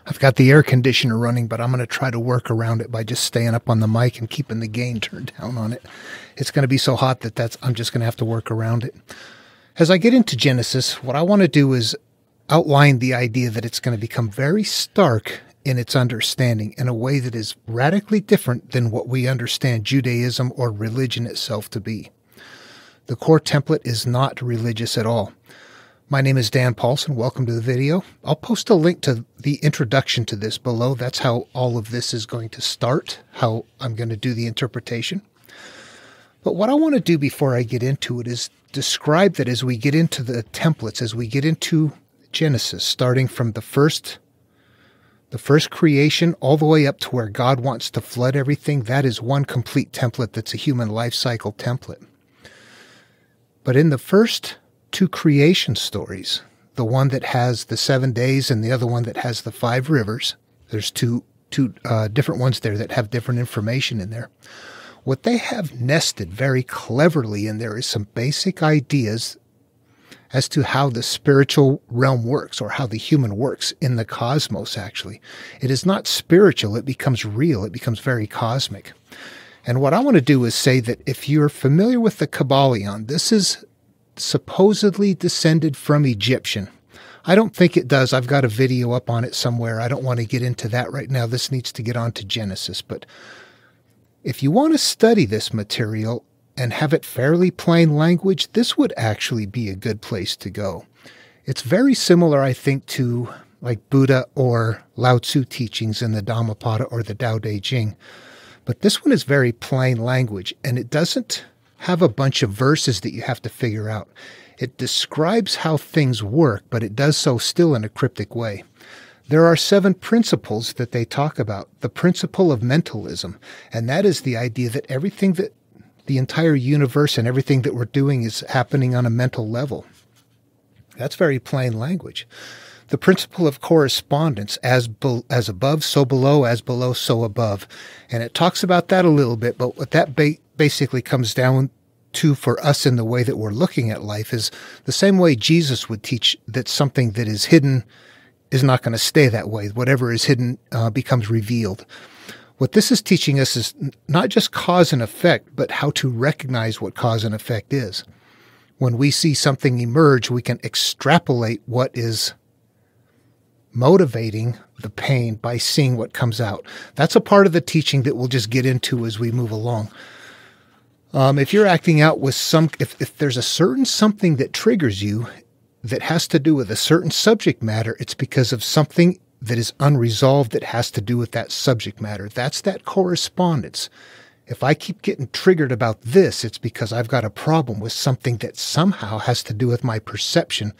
I've got the air conditioner running, but I'm going to try to work around it by just staying up on the mic and keeping the gain turned down on it. It's going to be so hot that I'm just going to have to work around it. As I get into Genesis, what I want to do is outline the idea that it's going to become very stark in its understanding in a way that is radically different than what we understand Judaism or religion itself to be. The core template is not religious at all. My name is Dan Paulson. Welcome to the video. I'll post a link to the introduction to this below. That's how all of this is going to start, how I'm going to do the interpretation. But what I want to do before I get into it is describe that as we get into the templates, as we get into Genesis, starting from the first creation all the way up to where God wants to flood everything, that is one complete template that's a human life cycle template. But in the first two creation stories, the one that has the 7 days and the other one that has the 5 rivers, there's two different ones there that have different information in there. What they have nested very cleverly in there is some basic ideas as to how the spiritual realm works, or how the human works in the cosmos, actually. It is not spiritual, it becomes real, it becomes very cosmic. And what I want to do is say that if you're familiar with the Kabbalion, this is supposedly descended from Egyptian. I don't think it does. I've got a video up on it somewhere. I don't want to get into that right now. This needs to get on to Genesis. But if you want to study this material and have it fairly plain language, this would actually be a good place to go. It's very similar, I think, to like Buddha or Lao Tzu teachings in the Dhammapada or the Tao Te Ching. But this one is very plain language, and it doesn't have a bunch of verses that you have to figure out. It describes how things work, but it does so still in a cryptic way. There are 7 principles that they talk about. The principle of mentalism, and that is the idea that everything that the entire universe and everything that we're doing is happening on a mental level. That's very plain language. The principle of correspondence, as above, so below, as below, so above. And it talks about that a little bit, but what that basically comes down to for us in the way that we're looking at life is the same way Jesus would teach that something that is hidden is not going to stay that way. Whatever is hidden becomes revealed. What this is teaching us is not just cause and effect, but how to recognize what cause and effect is. When we see something emerge, we can extrapolate what is motivating the pain by seeing what comes out. That's a part of the teaching that we'll just get into as we move along. If you're acting out with if there's a certain something that triggers you that has to do with a certain subject matter, it's because of something that is unresolved that has to do with that subject matter. That's that correspondence. If I keep getting triggered about this, it's because I've got a problem with something that somehow has to do with my perception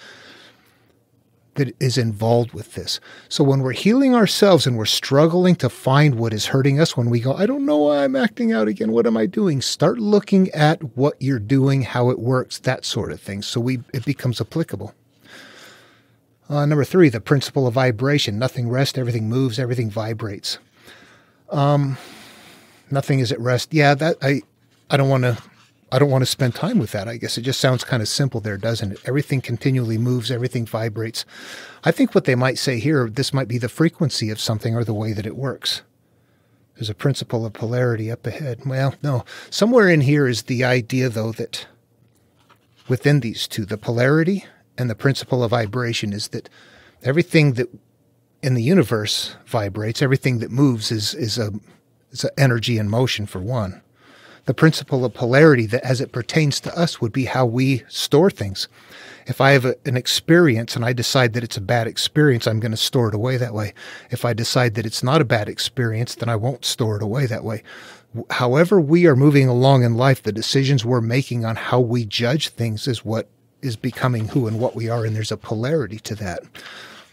that is involved with this. So when we're healing ourselves and we're struggling to find what is hurting us, when we go, I don't know why I'm acting out again, what am I doing? Start looking at what you're doing, how it works, that sort of thing. So it becomes applicable. Number 3, the principle of vibration. Nothing rests, everything moves, everything vibrates. Nothing is at rest. Yeah, that I don't want to spend time with that. I guess it just sounds kind of simple there, doesn't it? Everything continually moves, everything vibrates. I think what they might say here, this might be the frequency of something or the way that it works. There's a principle of polarity up ahead. Well, no. Somewhere in here is the idea, though, that within these two, the polarity and the principle of vibration, is that everything that in the universe vibrates, everything that moves is a energy in motion, for one. The principle of polarity, that as it pertains to us, would be how we store things. If I have an experience and I decide that it's a bad experience, I'm going to store it away that way. If I decide that it's not a bad experience, then I won't store it away that way. However we are moving along in life, the decisions we're making on how we judge things is what is becoming who and what we are, and there's a polarity to that.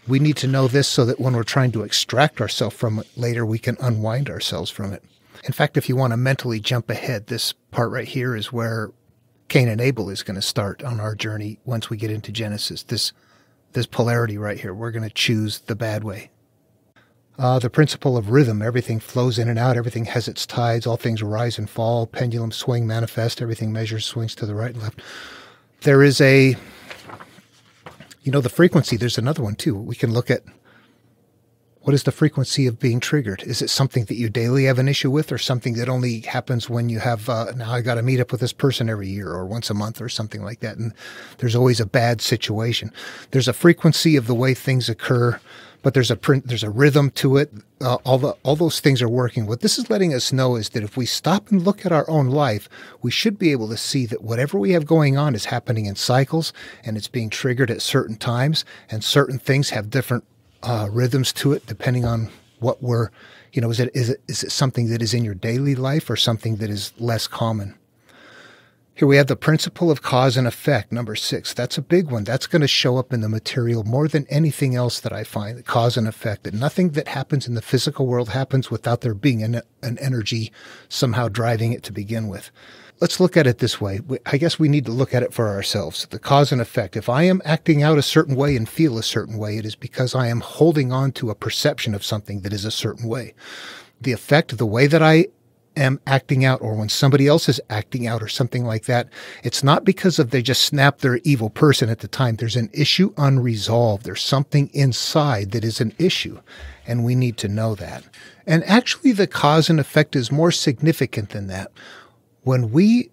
We need to know this so that when we're trying to extract ourselves from it later, we can unwind ourselves from it. In fact, if you want to mentally jump ahead, this part right here is where Cain and Abel is going to start on our journey once we get into Genesis. This polarity right here, we're going to choose the bad way. The principle of rhythm, everything flows in and out, everything has its tides, all things rise and fall, pendulum swing, manifest, everything measures, swings to the right and left. There is the frequency, there's another one too. We can look at What is the frequency of being triggered? Is it something that you daily have an issue with, or something that only happens when you have, now I got to meet up with this person every year or once a month or something like that? And there's always a bad situation. There's a frequency of the way things occur, but there's a rhythm to it. All those things are working. What this is letting us know is that if we stop and look at our own life, we should be able to see that whatever we have going on is happening in cycles, and it's being triggered at certain times, and certain things have different rhythms to it, depending on what we're, is it something that is in your daily life or something that is less common? Here we have the principle of cause and effect, number 6. That's a big one. That's going to show up in the material more than anything else that I find, the cause and effect. That nothing that happens in the physical world happens without there being an energy somehow driving it to begin with. Let's look at it this way. I guess we need to look at it for ourselves. The cause and effect. If I am acting out a certain way and feel a certain way, it is because I am holding on to a perception of something that is a certain way. The effect, the way that I am acting out, or when somebody else is acting out or something like that, it's not because of they just snapped their evil person at the time. There's an issue unresolved. There's something inside that is an issue, and we need to know that. And actually, the cause and effect is more significant than that. When we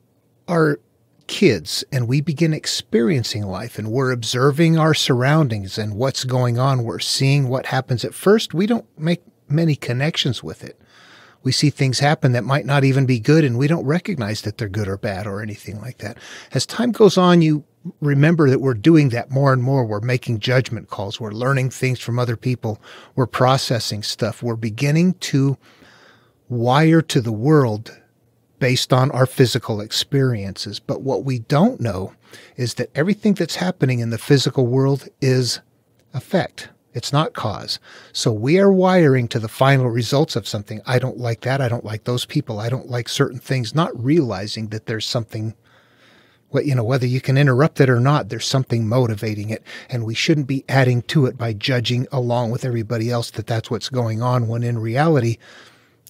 are kids and we begin experiencing life and we're observing our surroundings and what's going on, we're seeing what happens. At first, we don't make many connections with it. We see things happen that might not even be good, and we don't recognize that they're good or bad or anything like that. As time goes on, you remember that we're doing that more and more. We're making judgment calls. We're learning things from other people. We're processing stuff. We're beginning to wire to the world based on our physical experiences. But what we don't know is that everything that's happening in the physical world is effect. It's not cause. So we are wiring to the final results of something. I don't like that. I don't like those people. I don't like certain things, not realizing that there's something, whether you can interrupt it or not, there's something motivating it. And we shouldn't be adding to it by judging along with everybody else that that's what's going on, when in reality,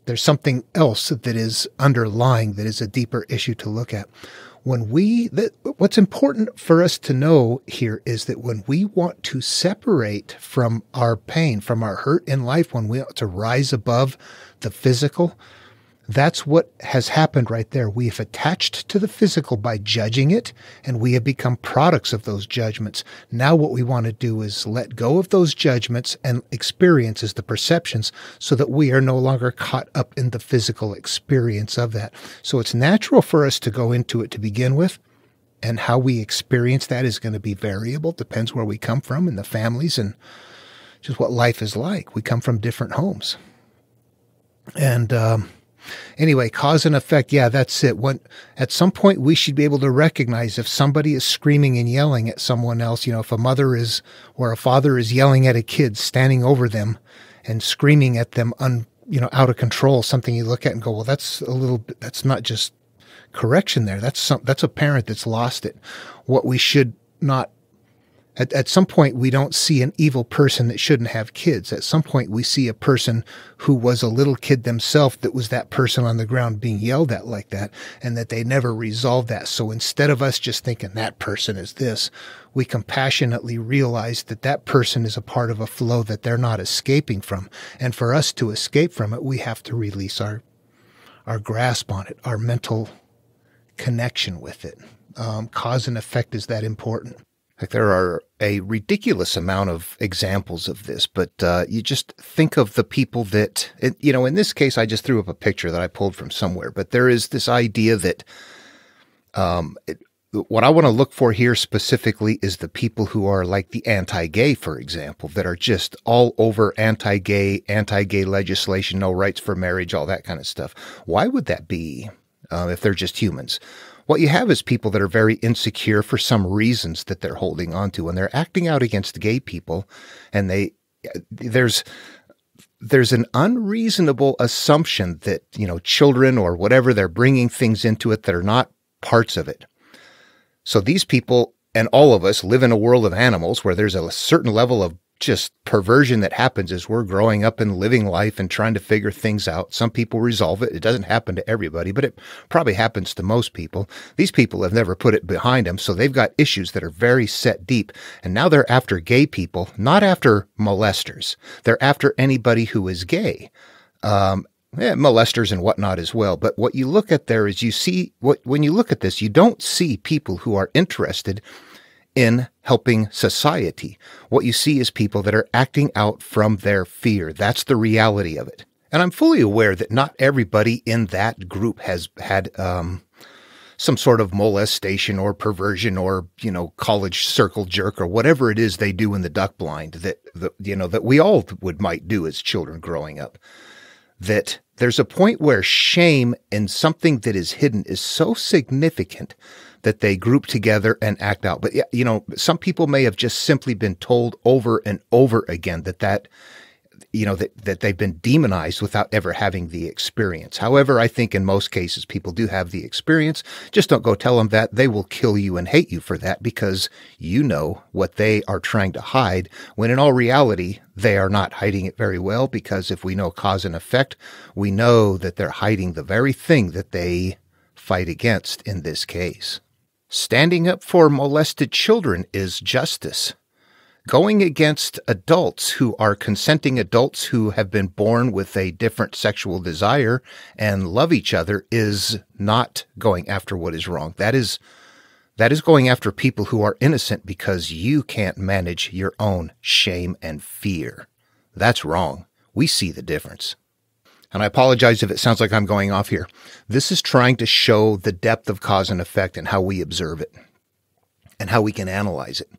there's something else that is underlying, that is a deeper issue to look at. What's important for us to know here is that when we want to separate from our pain, from our hurt in life, when we want to rise above the physical, that's what has happened right there. We have attached to the physical by judging it, and we have become products of those judgments. Now what we want to do is let go of those judgments and experiences, the perceptions, so that we are no longer caught up in the physical experience of that. So it's natural for us to go into it to begin with, and how we experience that is going to be variable. Depends where we come from and the families and just what life is like. We come from different homes. And, anyway, cause and effect. Yeah, that's it. At some point, we should be able to recognize if somebody is screaming and yelling at someone else, if a mother is, or a father is yelling at a kid, standing over them and screaming at them, out of control, something you look at and go, well, that's not just correction there. That's a parent that's lost it. What we should not, at some point, we don't see an evil person that shouldn't have kids. At some point, we see a person who was a little kid themselves that was that person on the ground being yelled at like that, and that they never resolved that. So instead of us just thinking that person is this, we compassionately realize that that person is a part of a flow that they're not escaping from. And for us to escape from it, we have to release our grasp on it, our mental connection with it. Cause and effect is that important. Like, there are a ridiculous amount of examples of this, but you just think of the people that, in this case, I just threw up a picture that I pulled from somewhere, but there is this idea that what I want to look for here specifically is the people who are like the anti-gay, for example, that are just all over anti-gay legislation, no rights for marriage, all that kind of stuff. Why would that be if they're just humans? What you have is people that are very insecure for some reasons that they're holding on to, and they're acting out against gay people, and there's an unreasonable assumption that, children or whatever, they're bringing things into it that are not parts of it. So these people and all of us live in a world of animals where there's a certain level of just perversion that happens as we're growing up and living life and trying to figure things out. Some people resolve it. It doesn't happen to everybody, but it probably happens to most people. These people have never put it behind them, so they've got issues that are very set deep. And now they're after gay people, not after molesters. They're after anybody who is gay. Molesters and whatnot as well. But what you look at there is when you look at this, you don't see people who are interested in helping society. What you see is people that are acting out from their fear. That's the reality of it. And I'm fully aware that not everybody in that group has had some sort of molestation or perversion or, college circle jerk or whatever it is they do in the duck blind that we all might do as children growing up. That there's a point where shame in something that is hidden is so significant that they group together and act out. But, some people may have just simply been told over and over again that they've been demonized without ever having the experience. However, I think in most cases, people do have the experience. Just don't go tell them that. They will kill you and hate you for that because you know what they are trying to hide, when in all reality, they are not hiding it very well, because if we know cause and effect, we know that they're hiding the very thing that they fight against in this case. Standing up for molested children is justice. Going against adults who are consenting adults who have been born with a different sexual desire and love each other is not going after what is wrong. That is going after people who are innocent because you can't manage your own shame and fear. That's wrong. We see the difference. And I apologize if it sounds like I'm going off here. This is trying to show the depth of cause and effect and how we observe it and how we can analyze it.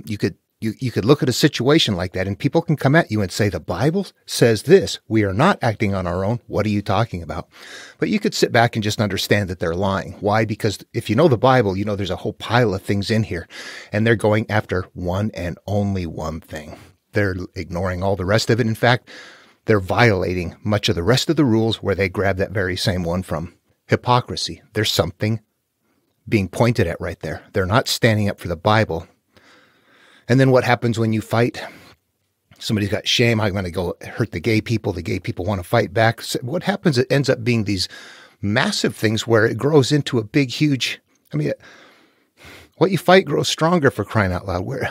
You could look at a situation like that and people can come at you and say, the Bible says this. We are not acting on our own. What are you talking about? But you could sit back and just understand that they're lying. Why? Because if you know the Bible, there's a whole pile of things in here and they're going after one and only one thing. They're ignoring all the rest of it. In fact, they're violating much of the rest of the rules where they grab that very same one from. Hypocrisy. There's something being pointed at right there. They're not standing up for the Bible. And then what happens when you fight? Somebody's got shame. I'm going to go hurt the gay people. The gay people want to fight back. So what happens? It ends up being these massive things where it grows into a big, huge, what you fight grows stronger, for crying out loud.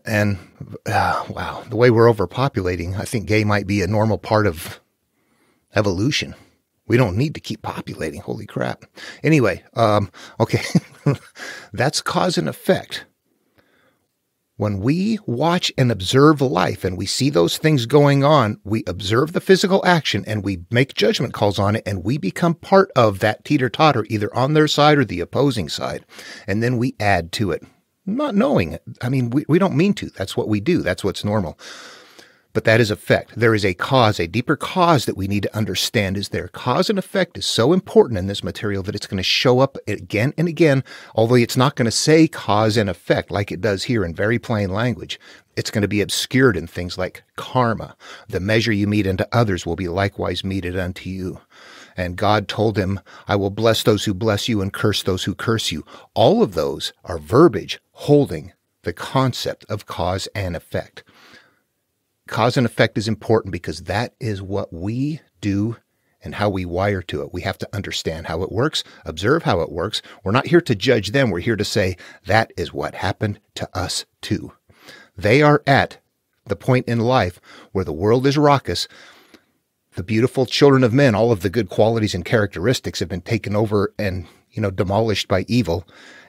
Wow, the way we're overpopulating, I think gay might be a normal part of evolution. We don't need to keep populating. Holy crap. Anyway, okay, that's cause and effect. When we watch and observe life and we see those things going on, we observe the physical action and we make judgment calls on it, and we become part of that teeter-totter, either on their side or the opposing side. And then we add to it. Not knowing it. We don't mean to. That's what we do. That's what's normal. But that is effect. There is a cause, a deeper cause that we need to understand is there. Cause and effect is so important in this material that it's going to show up again and again, although it's not going to say cause and effect like it does here in very plain language. It's going to be obscured in things like karma. The measure you mete unto others will be likewise meted unto you. And God told him, I will bless those who bless you and curse those who curse you. All of those are verbiage holding the concept of cause and effect. Cause and effect is important because that is what we do and how we wire to it. We have to understand how it works, observe how it works. We're not here to judge them. We're here to say that is what happened to us too. They are at the point in life where the world is raucous. The beautiful children of men, all of the good qualities and characteristics have been taken over and, demolished by evil,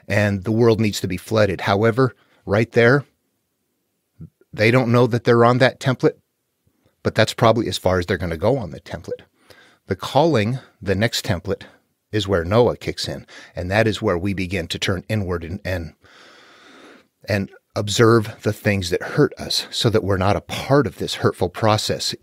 and the world needs to be flooded. However, right there, they don't know that they're on that template, but that's probably as far as they're going to go on the template. The calling, the next template, is where Noah kicks in, and that is where we begin to turn inward and observe the things that hurt us so that we're not a part of this hurtful process,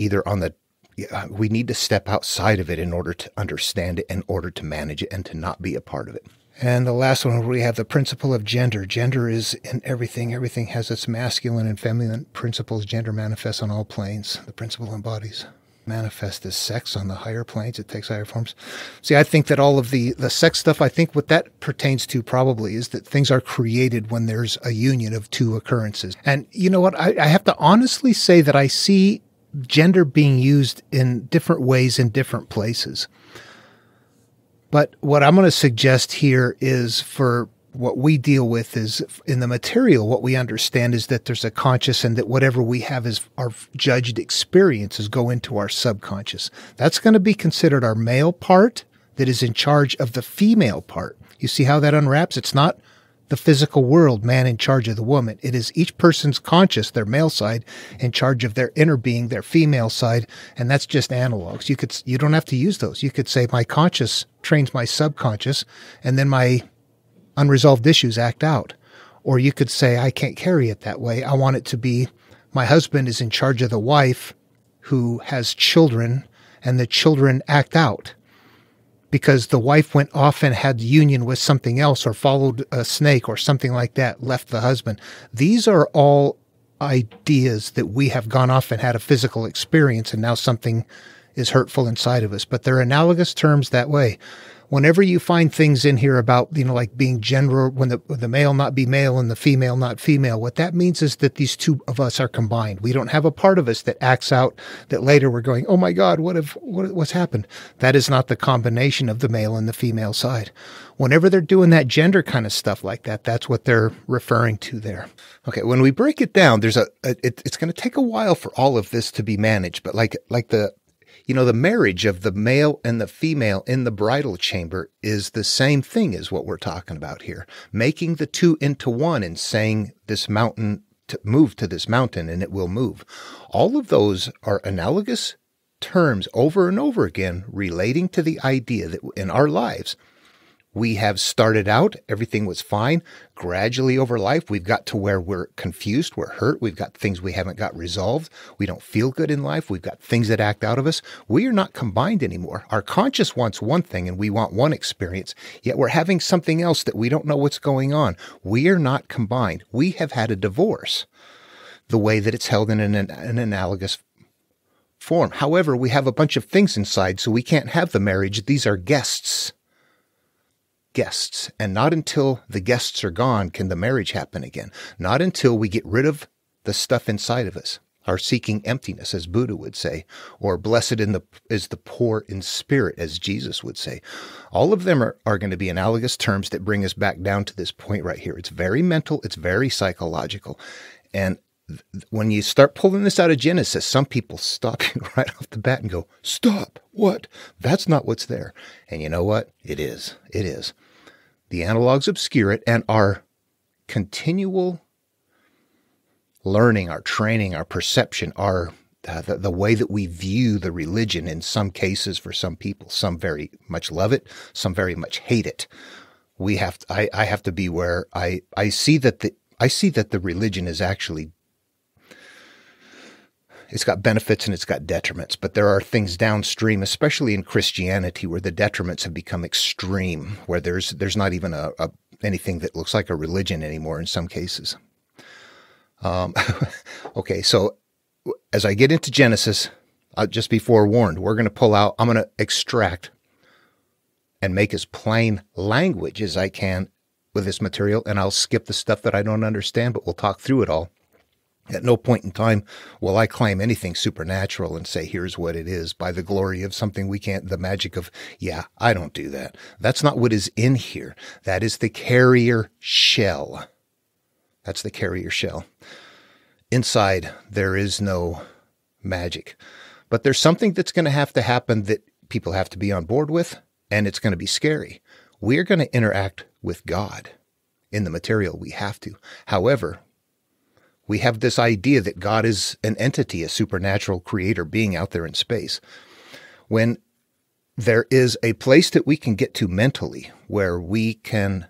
we need to step outside of it in order to understand it, in order to manage it, and to not be a part of it. And the last one, we have the principle of gender. Gender is in everything. Everything has its masculine and feminine principles. Gender manifests on all planes. The principle embodies. manifest as sex on the higher planes. It takes higher forms. See, I think that all of the sex stuff, I think what that pertains to probably is that things are created when there's a union of two occurrences. And you know what? I have to honestly say that I see gender being used in different ways in different places. But what I'm going to suggest here is for what we deal with is in the material, what we understand is that there's a conscious and that whatever we have as our judged experiences go into our subconscious. That's going to be considered our male part that is in charge of the female part. You see how that unwraps? It's not the physical world, man in charge of the woman. It is each person's conscious, their male side, in charge of their inner being, their female side, and that's just analogs. You don't have to use those. You could say my conscious trains my subconscious, and then my unresolved issues act out. Or you could say I can't carry it that way. I want it to be my husband is in charge of the wife who has children, and the children act out. Because the wife went off and had union with something else or followed a snake or something like that, left the husband. These are all ideas that we have gone off and had a physical experience and now something is hurtful inside of us. But they're analogous terms that way. Whenever you find things in here about, like being gender, when the male not be male and the female not female, what that means is that these two of us are combined. We don't have a part of us that acts out that later we're going, oh my God, what's happened? That is not the combination of the male and the female side. Whenever they're doing that gender kind of stuff like that, that's what they're referring to there. Okay, when we break it down, it's going to take a while for all of this to be managed, but like the marriage of the male and the female in the bridal chamber is the same thing as what we're talking about here. Making the two into one and saying this mountain to move to this mountain and it will move. All of those are analogous terms over and over again relating to the idea that in our lives, we have started out, everything was fine. Gradually over life, we've got to where we're confused, we're hurt, we've got things we haven't got resolved, we don't feel good in life, we've got things that act out of us. We are not combined anymore. Our conscious wants one thing and we want one experience, yet we're having something else that we don't know what's going on. We are not combined. We have had a divorce, the way that it's held in an analogous form. However, we have a bunch of things inside, so we can't have the marriage. These are guests. And not until the guests are gone can the marriage happen again. Not until we get rid of the stuff inside of us, our seeking emptiness, as Buddha would say, or blessed is the poor in spirit, as Jesus would say. All of them are going to be analogous terms that bring us back down to this point right here. It's very mental. It's very psychological. And when you start pulling this out of Genesis, some people stop you right off the bat and go, stop, what? That's not what's there. And you know what? It is. It is. The analogs obscure it, and our continual learning, our training, our perception, the way that we view the religion in some cases for some people, some very much love it, some very much hate it. I have to be where I see that the religion is actually, it's got benefits and it's got detriments, but there are things downstream, especially in Christianity, where the detriments have become extreme, where there's not even anything that looks like a religion anymore in some cases. Okay, so as I get into Genesis, I'll just be forewarned, we're going to pull out, I'm going to extract and make as plain language as I can with this material, and I'll skip the stuff that I don't understand, but we'll talk through it all. At no point in time will I claim anything supernatural and say, here's what it is by the glory of something we can't, the magic of, I don't do that. That's not what is in here. That is the carrier shell. That's the carrier shell. Inside, there is no magic. But there's something that's going to happen that people have to be on board with, and it's going to be scary. We're going to interact with God in the material. We have to. However, we have this idea that God is an entity, a supernatural creator being out there in space. When there is a place that we can get to mentally where we can,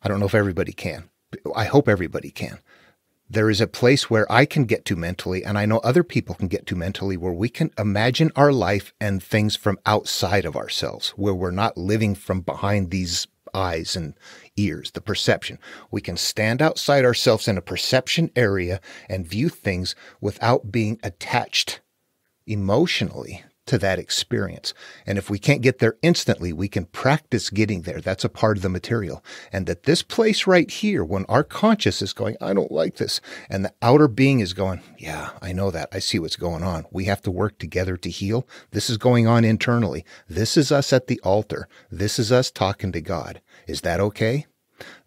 I don't know if everybody can, I hope everybody can. There is a place where I can get to mentally, and I know other people can get to mentally, where we can imagine our life and things from outside of ourselves, where we're not living from behind these eyes and ears, the perception. We can stand outside ourselves in a perception area and view things without being attached emotionally to that experience. And if we can't get there instantly, we can practice getting there. That's a part of the material. And that this place right here, when our conscious is going, I don't like this, and the outer being is going, yeah, I know that. I see what's going on. We have to work together to heal. This is going on internally. This is us at the altar. This is us talking to God. Is that okay?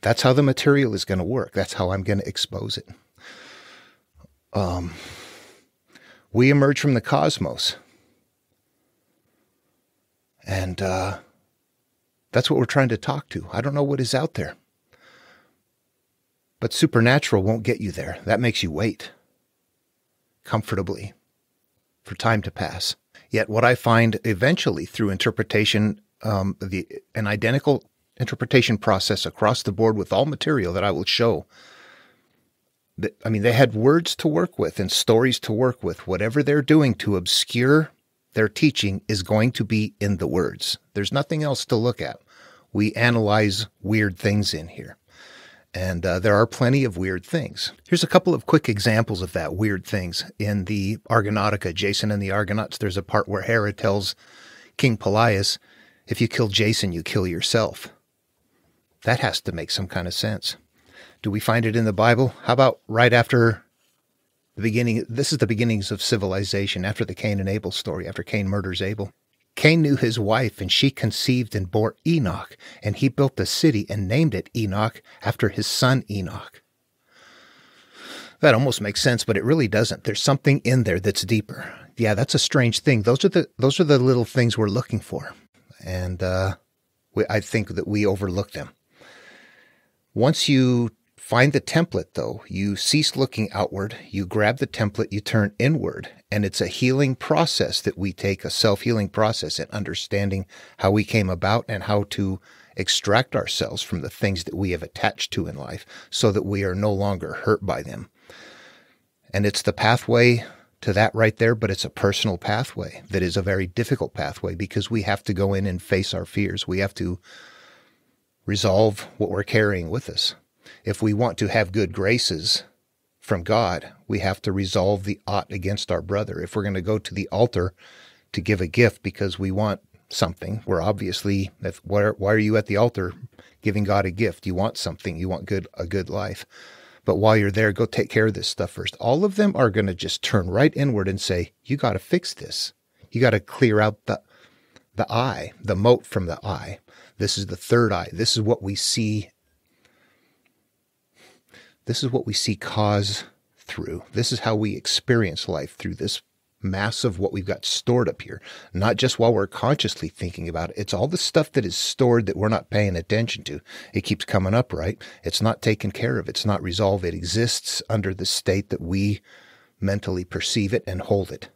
That's how the material is going to work. That's how I'm going to expose it. We emerge from the cosmos. And that's what we're trying to talk to. I don't know what is out there. But supernatural won't get you there. That makes you wait comfortably for time to pass. Yet what I find eventually through interpretation, an identical interpretation process across the board with all material that I will show, they had words to work with and stories to work with. Whatever they're doing to obscure their teaching is going to be in the words. There's nothing else to look at. We analyze weird things in here. And there are plenty of weird things. Here's a couple of quick examples of that, weird things. In the Argonautica, Jason and the Argonauts, there's a part where Hera tells King Pelias, if you kill Jason, you kill yourself. That has to make some kind of sense. Do we find it in the Bible? How about right after the beginning? This is the beginnings of civilization, after the Cain and Abel story, after Cain murders Abel. Cain knew his wife, and she conceived and bore Enoch, and he built a city and named it Enoch after his son Enoch. That almost makes sense, but it really doesn't. There's something in there that's deeper. Yeah, that's a strange thing. Those are the little things we're looking for, and I think that we overlook them. Once you find the template, though, you cease looking outward, you grab the template, you turn inward, and it's a healing process that we take, a self-healing process, and understanding how we came about and how to extract ourselves from the things that we have attached to in life so that we are no longer hurt by them. And it's the pathway to that right there, but it's a personal pathway that is a very difficult pathway because we have to go in and face our fears. We have to resolve what we're carrying with us. If we want to have good graces from God, we have to resolve the ought against our brother. If we're going to go to the altar to give a gift because we want something, we're obviously, why are you at the altar giving God a gift? You want something. You want a good life. But while you're there, go take care of this stuff first. All of them are going to just turn right inward and say, you got to fix this. You got to clear out the eye, the mote from the eye. This is the third eye. This is what we see. This is what we see cause through. This is how we experience life, through this mass of what we've got stored up here. Not just while we're consciously thinking about it. It's all the stuff that is stored that we're not paying attention to. It keeps coming up, right? It's not taken care of. It's not resolved. It exists under the state that we mentally perceive it and hold it.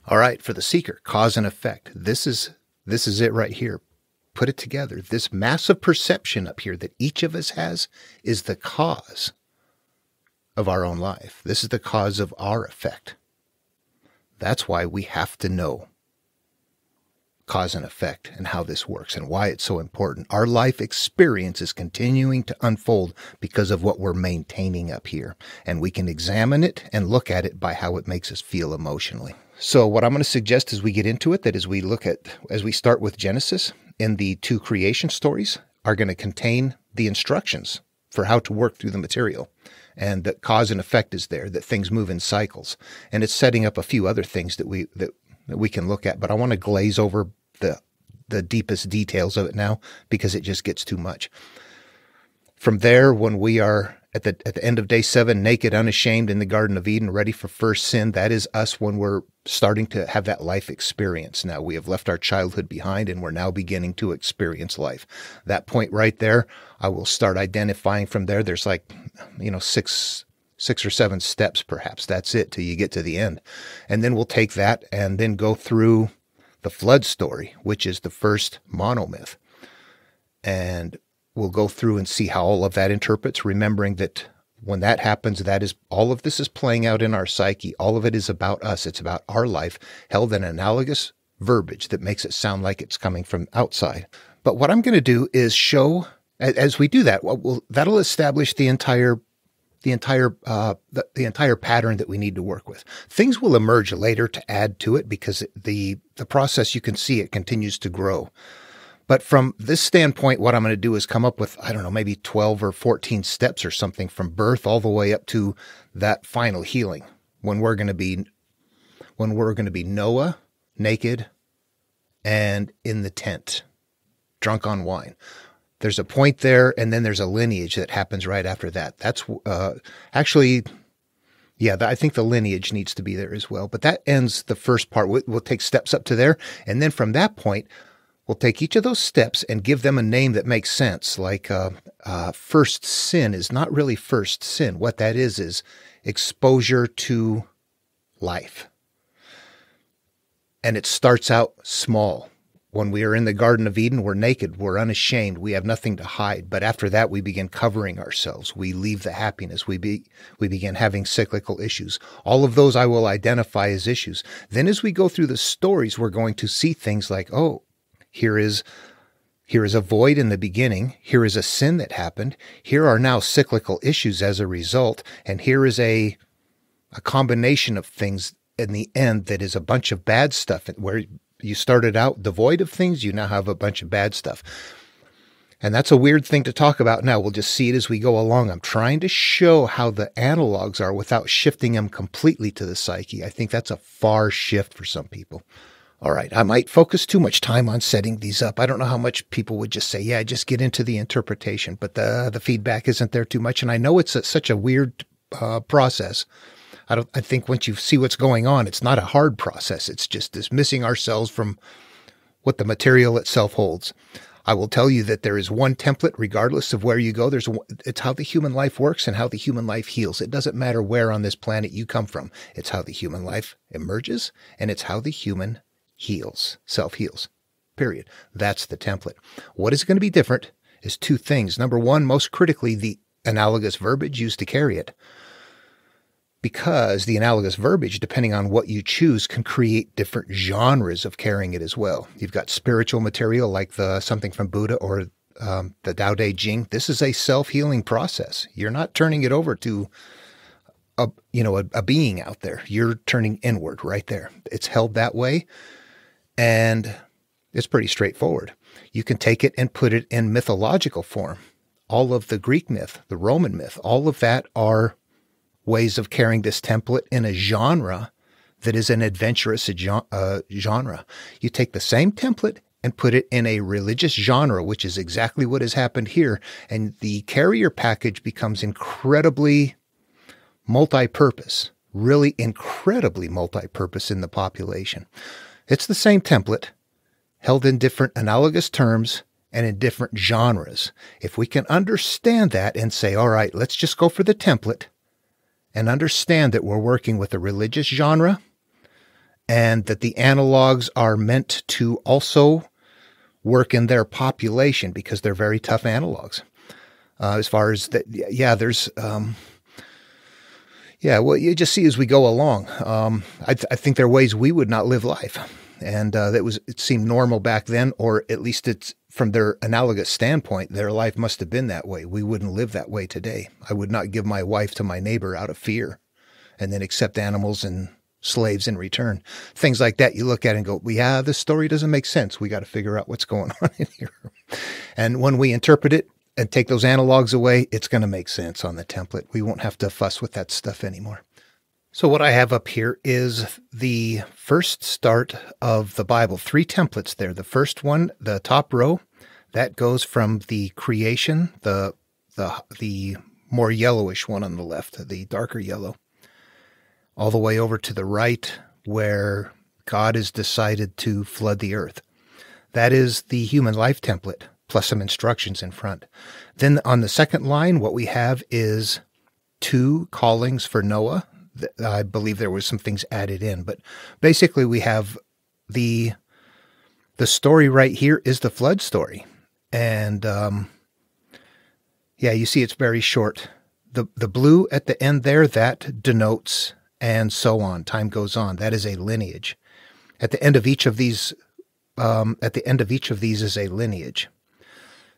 All right, for the seeker, cause and effect. This is it right here. Put it together. This massive perception up here that each of us has is the cause of our own life. This is the cause of our effect. That's why we have to know cause and effect and how this works and why it's so important. Our life experience is continuing to unfold because of what we're maintaining up here. And we can examine it and look at it by how it makes us feel emotionally. So what I'm going to suggest as we get into it, that as we start with Genesis, and the two creation stories are going to contain the instructions for how to work through the material. And that cause and effect is there, that things move in cycles. And it's setting up a few other things that we can look at. But I want to glaze over the deepest details of it now because it just gets too much. From there, when we are at the end of day 7, naked, unashamed in the Garden of Eden, ready for first sin, that is us when we're starting to have that life experience. Now we have left our childhood behind and we're now beginning to experience life. That point right there, I will start identifying from there. There's like, 6 or 7 steps perhaps. That's it till you get to the end. And then we'll take that and then go through the flood story, which is the first monomyth. And we'll go through and see how all of that interprets, remembering that when that happens, that is, all of this is playing out in our psyche. All of it is about us. It's about our life, held in analogous verbiage that makes it sound like it's coming from outside. But what I'm going to do is show, as we do that, that'll establish the entire the entire pattern that we need to work with. Things will emerge later to add to it because the process, you can see it continues to grow. But from this standpoint, what I'm going to do is come up with, I don't know, maybe 12 or 14 steps or something from birth all the way up to that final healing when we're going to be Noah, naked and in the tent, drunk on wine. There's a point there, and then there's a lineage that happens right after that. That's actually, yeah, I think the lineage needs to be there as well. But that ends the first part. We'll take steps up to there, and then from that point, we'll take each of those steps and give them a name that makes sense. Like first sin is not really first sin. What that is exposure to life. And it starts out small. When we are in the Garden of Eden, we're naked, we're unashamed, we have nothing to hide. But after that, we begin covering ourselves. We leave the happiness. We begin having cyclical issues. All of those I will identify as issues. Then as we go through the stories, we're going to see things like, oh, here is a void in the beginning. Here is a sin that happened. Here are now cyclical issues as a result. And here is a combination of things in the end that is a bunch of bad stuff where you started out devoid of things, you now have a bunch of bad stuff. And that's a weird thing to talk about now. We'll just see it as we go along. I'm trying to show how the analogs are without shifting them completely to the psyche. I think that's a far shift for some people. All right, I might focus too much time on setting these up. I don't know how much people would just say, yeah, just get into the interpretation, but the feedback isn't there too much. And I know it's such a weird process. I think once you see what's going on, it's not a hard process. It's just dismissing ourselves from what the material itself holds. I will tell you that there is one template, regardless of where you go. It's how the human life works and how the human life heals. It doesn't matter where on this planet you come from. It's how the human life emerges, and it's how the human heals, self-heals, period. That's the template. What is going to be different is two things. Number one, most critically, the analogous verbiage used to carry it. Because the analogous verbiage, depending on what you choose, can create different genres of carrying it as well. You've got spiritual material like something from Buddha or the Tao Te Ching. This is a self-healing process. You're not turning it over to a being out there. You're turning inward right there. It's held that way, and it's pretty straightforward. You can take it and put it in mythological form. All of the Greek myth, the Roman myth, all of that are ways of carrying this template in a genre that is an adventurous genre. You take the same template and put it in a religious genre, which is exactly what has happened here. And the carrier package becomes incredibly multi-purpose, really incredibly multi-purpose in the population. It's the same template held in different analogous terms and in different genres. If we can understand that and say, all right, let's just go for the template, and understand that we're working with a religious genre and that the analogs are meant to also work in their population because they're very tough analogs. As far as that, well, you just see as we go along. I think there are ways we would not live life. And it seemed normal back then, or at least it's from their analogous standpoint, their life must have been that way. We wouldn't live that way today. I would not give my wife to my neighbor out of fear and then accept animals and slaves in return. Things like that you look at and go, well, yeah, this story doesn't make sense. We got to figure out what's going on in here. And when we interpret it and take those analogs away, it's going to make sense on the template. We won't have to fuss with that stuff anymore. So what I have up here is the first start of the Bible. 3 templates there. The first one, the top row, that goes from the creation, the more yellowish one on the left, the darker yellow, all the way over to the right where God has decided to flood the earth. That is the human life template, plus some instructions in front. Then on the second line, what we have is 2 callings for Noah. I believe there was some things added in, but basically we have the story right here is the flood story. And, you see it's very short. The blue at the end there, that denotes and so on. Time goes on. That is a lineage. At the end of each of these, is a lineage.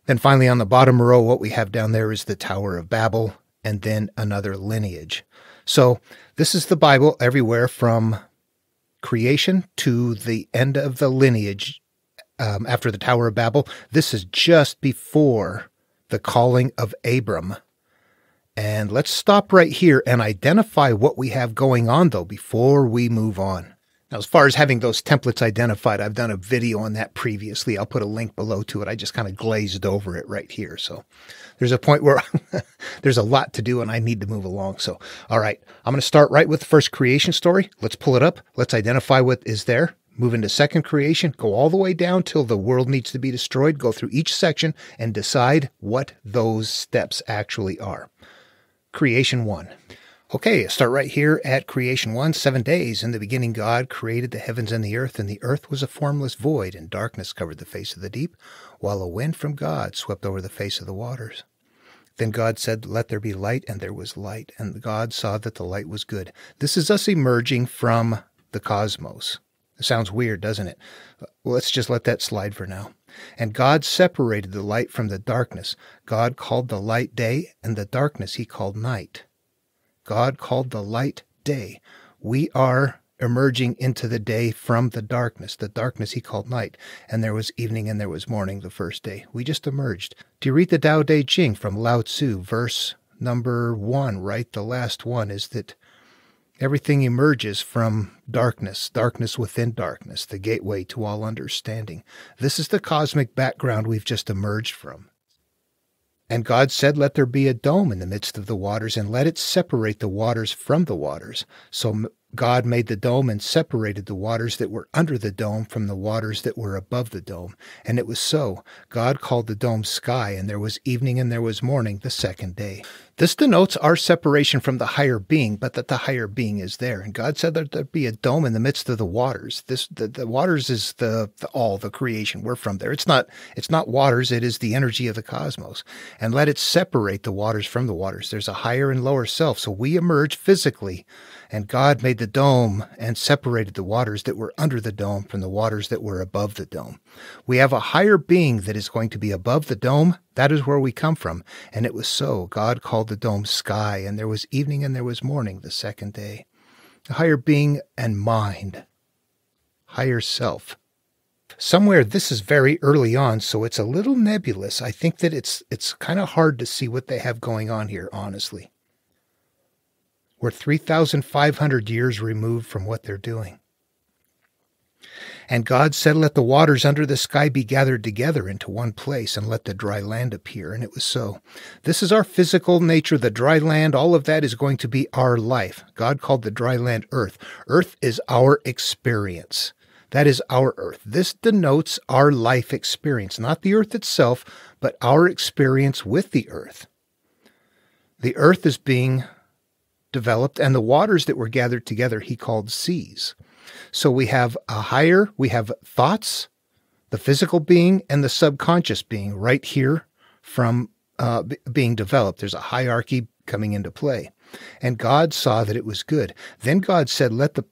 Then finally on the bottom row, what we have down there is the Tower of Babel. and then another lineage. So this is the Bible everywhere from creation to the end of the lineage after the Tower of Babel. This is just before the calling of Abram. And let's stop right here and identify what we have going on, though, before we move on. Now, as far as having those templates identified, I've done a video on that previously. I'll put a link below to it. I just kind of glazed over it right here. So there's a point where there's a lot to do and I need to move along. So, all right, I'm going to start right with the first creation story. Let's pull it up. Let's identify what is there. Move into second creation, go all the way down till the world needs to be destroyed, go through each section and decide what those steps actually are. Creation 1. Okay, start right here at creation 1. 7 days. In the beginning, God created the heavens and the earth was a formless void, and darkness covered the face of the deep, while a wind from God swept over the face of the waters. Then God said, "Let there be light," and there was light, and God saw that the light was good. This is us emerging from the cosmos. It sounds weird, doesn't it? Well, let's just let that slide for now. And God separated the light from the darkness. God called the light day, and the darkness he called night. God called the light day. We are emerging into the day from the darkness. The darkness he called night. And there was evening and there was morning the first day. We just emerged. Do you read the Tao Te Ching from Lao Tzu, verse number 1, right? The last one is that everything emerges from darkness, darkness within darkness, the gateway to all understanding. This is the cosmic background we've just emerged from. And God said, "Let there be a dome in the midst of the waters, and let it separate the waters from the waters." So God made the dome and separated the waters that were under the dome from the waters that were above the dome. And it was so. God called the dome sky, and there was evening and there was morning the second day. This denotes our separation from the higher being, but that the higher being is there. And God said that there'd be a dome in the midst of the waters. The waters is the creation. We're from there. It's not waters. It is the energy of the cosmos. And let it separate the waters from the waters. There's a higher and lower self. So we emerge physically, and God made the dome and separated the waters that were under the dome from the waters that were above the dome. We have a higher being that is going to be above the dome. That is where we come from. And it was so. God called the dome sky, and there was evening and there was morning the second day. A higher being and mind. Higher self. Somewhere this is very early on, so it's a little nebulous. I think that it's kind of hard to see what they have going on here, honestly. We're 3,500 years removed from what they're doing. And God said, "Let the waters under the sky be gathered together into one place, and let the dry land appear." And it was so. This is our physical nature, the dry land. All of that is going to be our life. God called the dry land earth. Earth is our experience. That is our earth. This denotes our life experience, not the earth itself, but our experience with the earth. The earth is being developed, and the waters that were gathered together he called seas. So we have we have thoughts, the physical being, and the subconscious being right here from being developed. There's a hierarchy coming into play. And God saw that it was good. Then God said, "Let the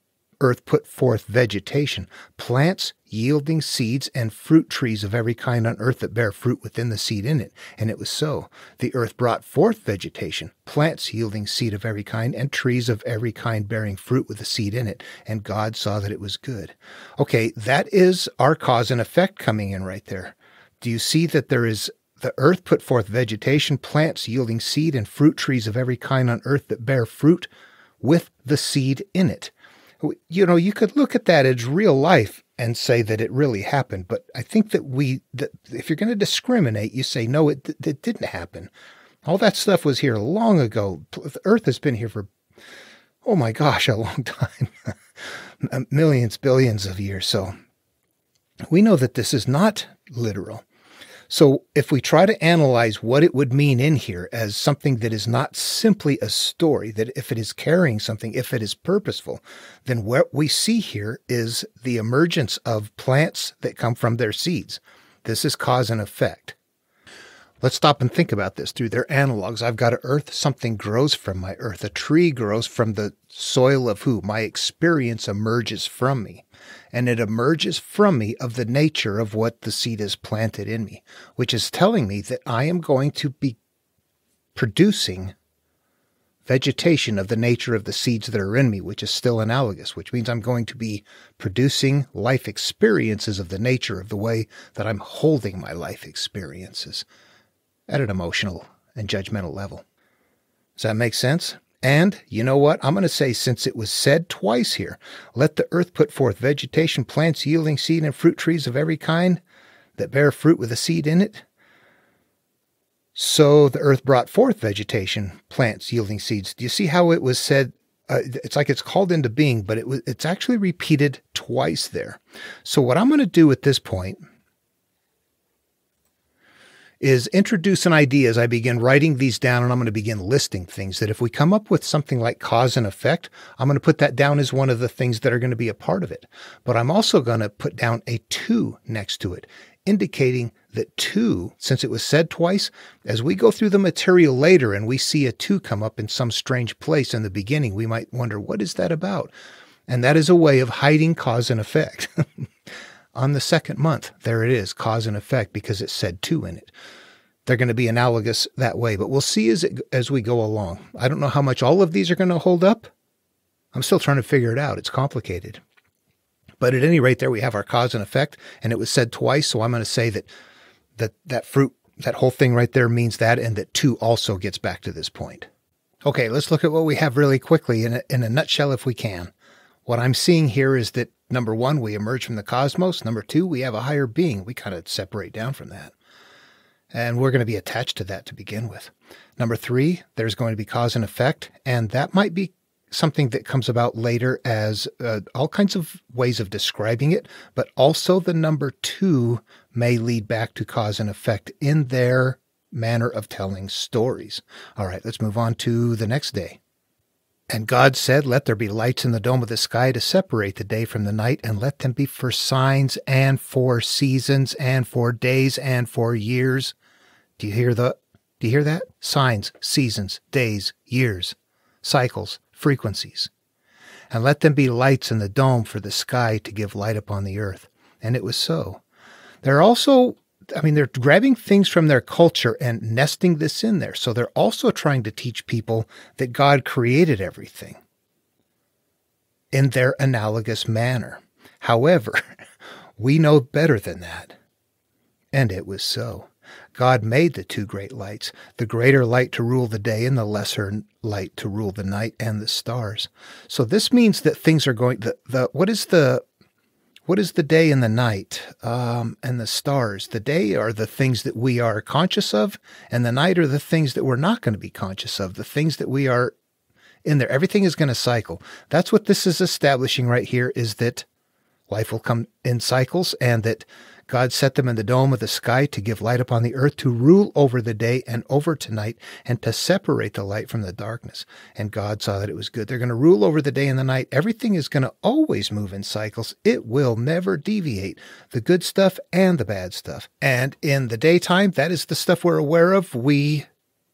earth put forth vegetation, plants yielding seeds, and fruit trees of every kind on earth that bear fruit within the seed in it." And it was so. The earth brought forth vegetation, plants yielding seed of every kind, and trees of every kind bearing fruit with the seed in it. And God saw that it was good. Okay, that is our cause and effect coming in right there. Do you see that there is the earth put forth vegetation, plants yielding seed, and fruit trees of every kind on earth that bear fruit with the seed in it? You know, you could look at that as real life and say that it really happened. But I think that if you're going to discriminate, you say, no, it didn't happen. All that stuff was here long ago. The earth has been here for, oh my gosh, a long time. Millions, billions of years. So we know that this is not literal. So if we try to analyze what it would mean in here as something that is not simply a story, that if it is carrying something, if it is purposeful, then what we see here is the emergence of plants that come from their seeds. This is cause and effect. Let's stop and think about this through their analogs. I've got an earth, something grows from my earth. A tree grows from the soil of who? My experience emerges from me. And it emerges from me of the nature of what the seed is planted in me, which is telling me that I am going to be producing vegetation of the nature of the seeds that are in me, which is still analogous, which means I'm going to be producing life experiences of the nature of the way that I'm holding my life experiences at an emotional and judgmental level. Does that make sense? And you know what? I'm going to say, since it was said twice here, let the earth put forth vegetation, plants yielding seed, and fruit trees of every kind that bear fruit with a seed in it. So the earth brought forth vegetation, plants yielding seeds. Do you see how it was said? It's like it's called into being, but it's actually repeated twice there. So what I'm going to do at this point is introduce an idea as I begin writing these down, and I'm going to begin listing things that if we come up with something like cause and effect, I'm going to put that down as one of the things that are going to be a part of it. But I'm also going to put down a 2 next to it, indicating that 2, since it was said twice, as we go through the material later and we see a 2 come up in some strange place in the beginning, we might wonder, what is that about? And that is a way of hiding cause and effect. On the second month, there it is, cause and effect, because it said 2 in it. They're going to be analogous that way, but we'll see as we go along. I don't know how much all of these are going to hold up. I'm still trying to figure it out. It's complicated. But at any rate, there we have our cause and effect, and it was said twice, so I'm going to say that fruit, that whole thing right there means that, and that 2 also gets back to this point. Okay, let's look at what we have really quickly in a nutshell if we can. What I'm seeing here is that, number 1, we emerge from the cosmos. Number 2, we have a higher being. We kind of separate down from that. And we're going to be attached to that to begin with. Number 3, there's going to be cause and effect. And that might be something that comes about later as all kinds of ways of describing it. But also the number 2 may lead back to cause and effect in their manner of telling stories. All right, let's move on to the next day. And God said, let there be lights in the dome of the sky to separate the day from the night, and let them be for signs and for seasons and for days and for years. Do you hear that? Signs, seasons, days, years, cycles, frequencies. And let them be lights in the dome for the sky to give light upon the earth. And it was so. They're grabbing things from their culture and nesting this in there. So they're also trying to teach people that God created everything in their analogous manner. However, we know better than that. And it was so. God made the 2 great lights, the greater light to rule the day and the lesser light to rule the night and the stars. So this means that things are going, what is the day and the night and the stars? The day are the things that we are conscious of, and the night are the things that we're not going to be conscious of, the things that we are in there. Everything is going to cycle. That's what this is establishing right here, is that life will come in cycles, and that God set them in the dome of the sky to give light upon the earth, to rule over the day and over to night, and to separate the light from the darkness. And God saw that it was good. They're going to rule over the day and the night. Everything is going to always move in cycles. It will never deviate, the good stuff and the bad stuff. And in the daytime, that is the stuff we're aware of. We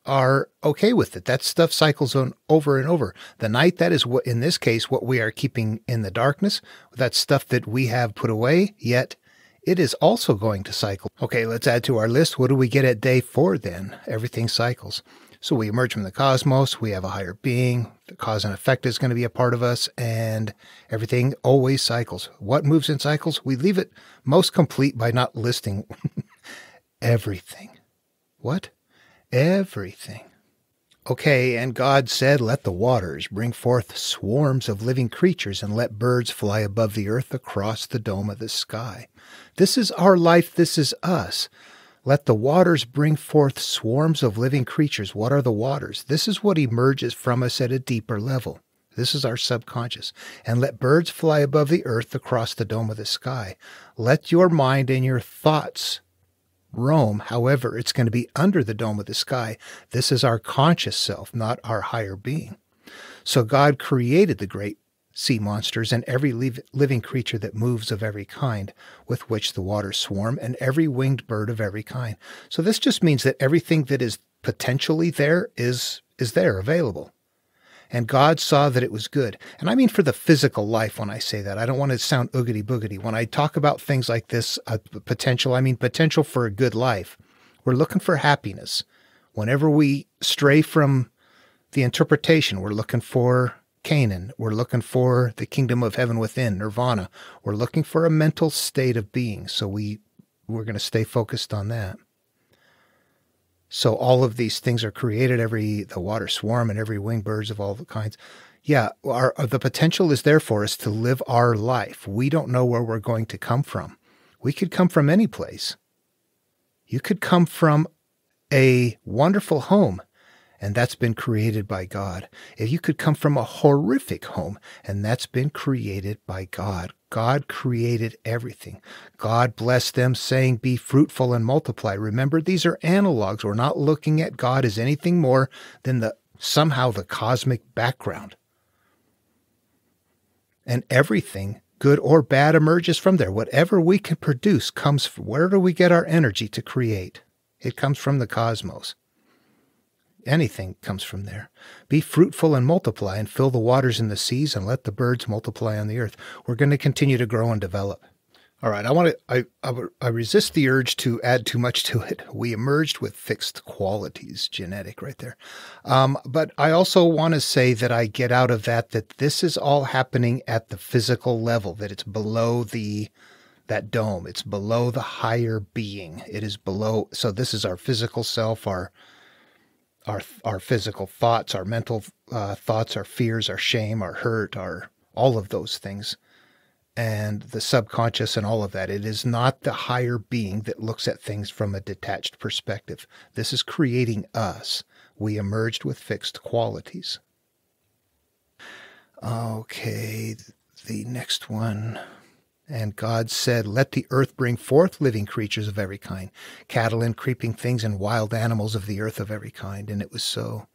are okay with it. That stuff cycles on over and over. The night, that is what, in this case, what we are keeping in the darkness. That's stuff that we have put away, yet it is also going to cycle. Okay, let's add to our list. What do we get at day 4 then? Everything cycles. So we emerge from the cosmos. We have a higher being. The cause and effect is going to be a part of us, and everything always cycles. What moves in cycles? We leave it most complete by not listing everything. What? Everything. Okay, and God said, let the waters bring forth swarms of living creatures, and let birds fly above the earth across the dome of the sky. This is our life. This is us. Let the waters bring forth swarms of living creatures. What are the waters? This is what emerges from us at a deeper level. This is our subconscious. And let birds fly above the earth across the dome of the sky. Let your mind and your thoughts roam. However, it's going to be under the dome of the sky. This is our conscious self, not our higher being. So God created the great sea monsters and every living creature that moves of every kind, with which the waters swarm, and every winged bird of every kind. So this just means that everything that is potentially there is there, available. And God saw that it was good. And I mean for the physical life when I say that. I don't want to sound oogity boogity. When I talk about things like this, potential, I mean potential for a good life. We're looking for happiness. Whenever we stray from the interpretation. We're looking for Canaan. We're looking for the kingdom of heaven within, nirvana. We're looking for a mental state of being. So we're going to stay focused on that. So all of these things are created, the water swarm and every winged birds of all the kinds. Yeah, the potential is there for us to live our life. We don't know where we're going to come from. We could come from any place. You could come from a wonderful home, and that's been created by God. If you could come from a horrific home, and that's been created by God. God created everything. God blessed them, saying, be fruitful and multiply. Remember, these are analogs. We're not looking at God as anything more than somehow the cosmic background. And everything, good or bad, emerges from there. Whatever we can produce comes from, where do we get our energy to create? It comes from the cosmos. Anything comes from there. Be fruitful and multiply, and fill the waters in the seas, and let the birds multiply on the earth. We're going to continue to grow and develop. All right, I resist the urge to add too much to it. We emerged with fixed qualities, genetic right there. But I also want to say that I get out of that this is all happening at the physical level, that it's below that dome. It's below the higher being. It is below. So this is our physical self, our physical thoughts, our mental thoughts, our fears, our shame, our hurt, all of those things. And the subconscious and all of that. It is not the higher being that looks at things from a detached perspective. This is creating us. We emerged with fixed qualities. Okay, the next one. And God said, let the earth bring forth living creatures of every kind, cattle and creeping things and wild animals of the earth of every kind. And it was so.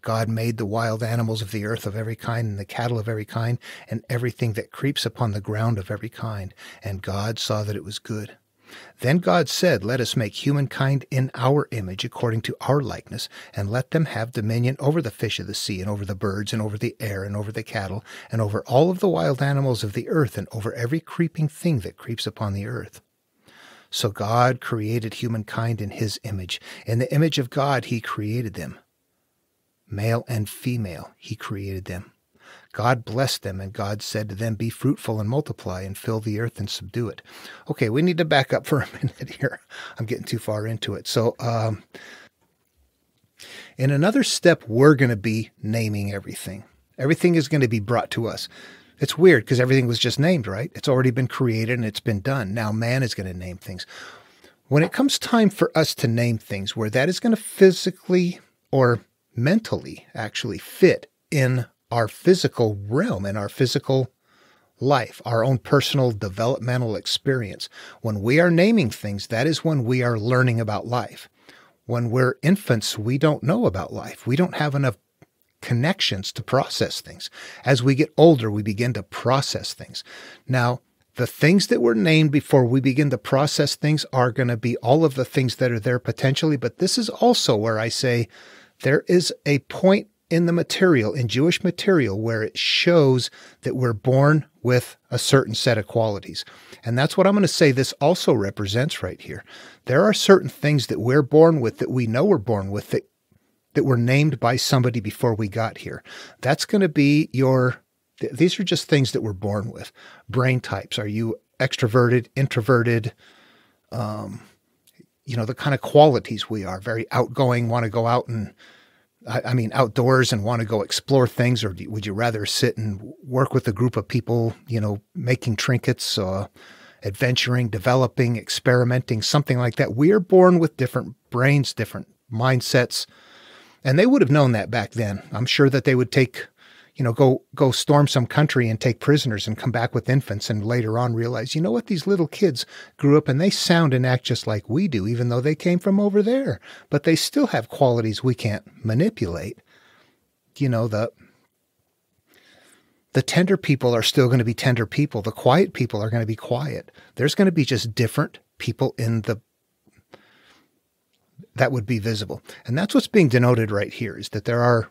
God made the wild animals of the earth of every kind, and the cattle of every kind, and everything that creeps upon the ground of every kind. And God saw that it was good. Then God said, let us make humankind in our image, according to our likeness, and let them have dominion over the fish of the sea, and over the birds, and over the air, and over the cattle, and over all of the wild animals of the earth, and over every creeping thing that creeps upon the earth. So God created humankind in his image. In the image of God he created them. Male and female, he created them. God blessed them, and God said to them, be fruitful and multiply, and fill the earth and subdue it. Okay, we need to back up for a minute here. I'm getting too far into it. So, in another step, we're going to be naming everything. Everything is going to be brought to us. It's weird because everything was just named, right? It's already been created and it's been done. Now man is going to name things. When it comes time for us to name things, where that is going to physically or mentally actually fit in our physical realm, in our physical life, our own personal developmental experience. When we are naming things, that is when we are learning about life. When we're infants, we don't know about life. We don't have enough connections to process things. As we get older, we begin to process things. Now, the things that were named before we begin to process things are going to be all of the things that are there potentially, but this is also where I say, there is a point in the material, in Jewish material, where it shows that we're born with a certain set of qualities. And that's what I'm going to say this also represents right here. There are certain things that we're born with, that we know we're born with, that were named by somebody before we got here. That's going to be these are just things that we're born with. Brain types. Are you extroverted, introverted? The kind of qualities we are. Very outgoing, want to go out and, outdoors and want to go explore things, or would you rather sit and work with a group of people, making trinkets, adventuring, developing, experimenting, something like that? We are born with different brains, different mindsets, and they would have known that back then. I'm sure that they would take, go storm some country and take prisoners and come back with infants, and later on realize, you know what, these little kids grew up and they sound and act just like we do, even though they came from over there, but they still have qualities we can't manipulate. The tender people are still going to be tender people. The quiet people are going to be quiet. There's going to be just different people that would be visible. And that's what's being denoted right here, is that there are